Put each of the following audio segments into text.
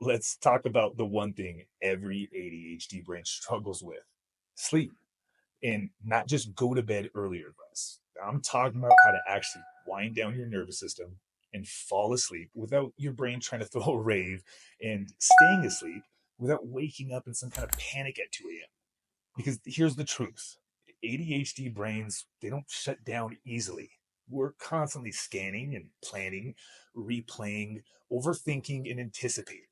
let's talk about the one thing every ADHD brain struggles with: sleep. And not just go to bed earlier advice. I'm talking about how to actually wind down your nervous system and fall asleep without your brain trying to throw a rave, and staying asleep without waking up in some kind of panic at 2 a.m. Because here's the truth: ADHD brains, they don't shut down easily. We're constantly scanning and planning, replaying, overthinking, and anticipating.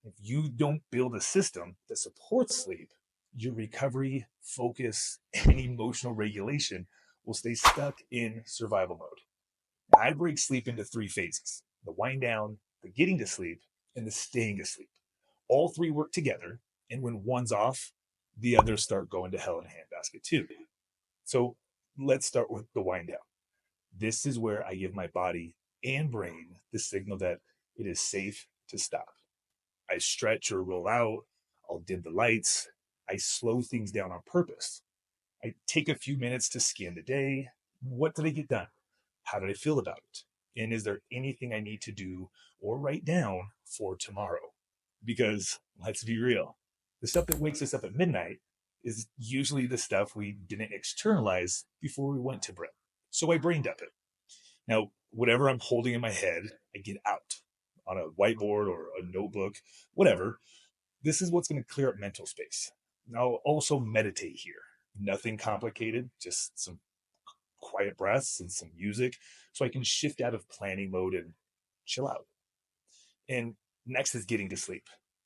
If you don't build a system that supports sleep, your recovery, focus, and emotional regulation will stay stuck in survival mode. I break sleep into three phases: the wind down, the getting to sleep, and the staying asleep. All three work together, and when one's off, the others start going to hell in a handbasket too. So let's start with the wind down. This is where I give my body and brain the signal that it is safe to stop. I stretch or roll out, I'll dim the lights, I slow things down on purpose. I take a few minutes to scan the day. What did I get done? How did I feel about it? And is there anything I need to do or write down for tomorrow? Because let's be real, the stuff that wakes us up at midnight is usually the stuff we didn't externalize before we went to bed. So I brain dump it. Now, whatever I'm holding in my head, I get out on a whiteboard or a notebook, whatever. This is what's going to clear up mental space. I'll also meditate here. Nothing complicated, just some quiet breaths and some music so I can shift out of planning mode and chill out. And next is getting to sleep.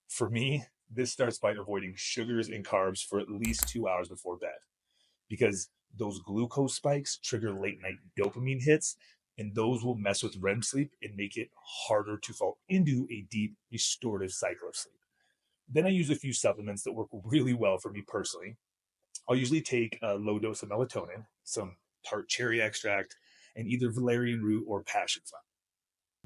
For me, this starts by avoiding sugars and carbs for at least 2 hours before bed, because those glucose spikes trigger late night dopamine hits, and those will mess with REM sleep and make it harder to fall into a deep restorative cycle of sleep. Then I use a few supplements that work really well for me personally. I'll usually take a low dose of melatonin, some tart cherry extract, and either valerian root or passion flower.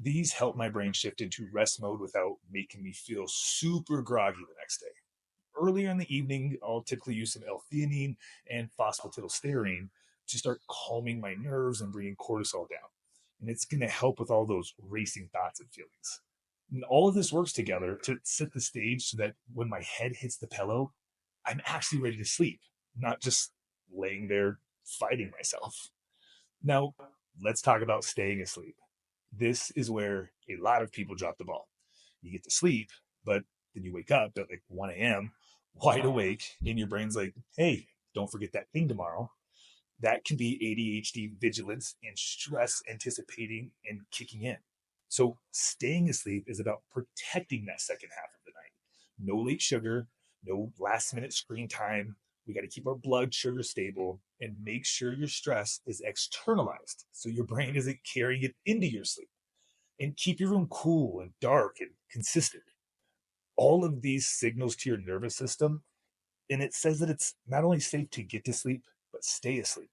These help my brain shift into rest mode without making me feel super groggy the next day. Earlier in the evening, I'll typically use some L-theanine and phosphatidylserine to start calming my nerves and bringing cortisol down. And it's going to help with all those racing thoughts and feelings. And all of this works together to set the stage so that when my head hits the pillow, I'm actually ready to sleep, not just laying there fighting myself. Now, let's talk about staying asleep. This is where a lot of people drop the ball. You get to sleep, but then you wake up at like 1 a.m., wide awake, and your brain's like, hey, don't forget that thing tomorrow. That can be ADHD vigilance and stress anticipating and kicking in. So, staying asleep is about protecting that second half of the night. No late sugar, no last minute screen time. We got to keep our blood sugar stable and make sure your stress is externalized so your brain isn't carrying it into your sleep. And keep your room cool and dark and consistent. All of these signals to your nervous system, and it says that it's not only safe to get to sleep, but stay asleep.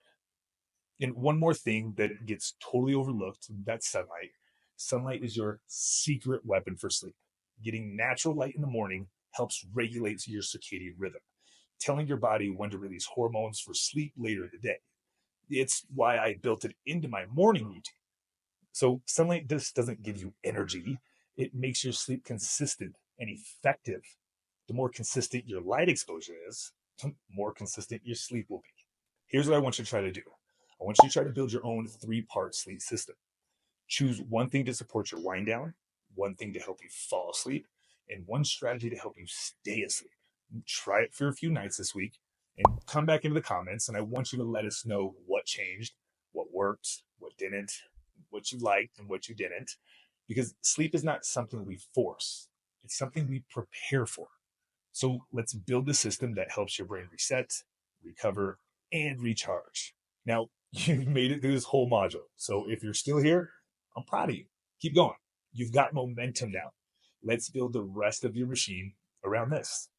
And one more thing that gets totally overlooked: that's sunlight. Sunlight is your secret weapon for sleep. Getting natural light in the morning helps regulate your circadian rhythm, telling your body when to release hormones for sleep later in the day. It's why I built it into my morning routine. So sunlight just doesn't give you energy. It makes your sleep consistent and effective. The more consistent your light exposure is, the more consistent your sleep will be. Here's what I want you to try to do. I want you to try to build your own three-part sleep system. Choose one thing to support your wind down, one thing to help you fall asleep, and one strategy to help you stay asleep. Try it for a few nights this week and come back into the comments. And I want you to let us know what changed, what worked, what didn't, what you liked, and what you didn't. Because sleep is not something we force, it's something we prepare for. So let's build a system that helps your brain reset, recover, and recharge. Now, you've made it through this whole module. So if you're still here, I'm proud of you. Keep going. You've got momentum now. Let's build the rest of your machine around this.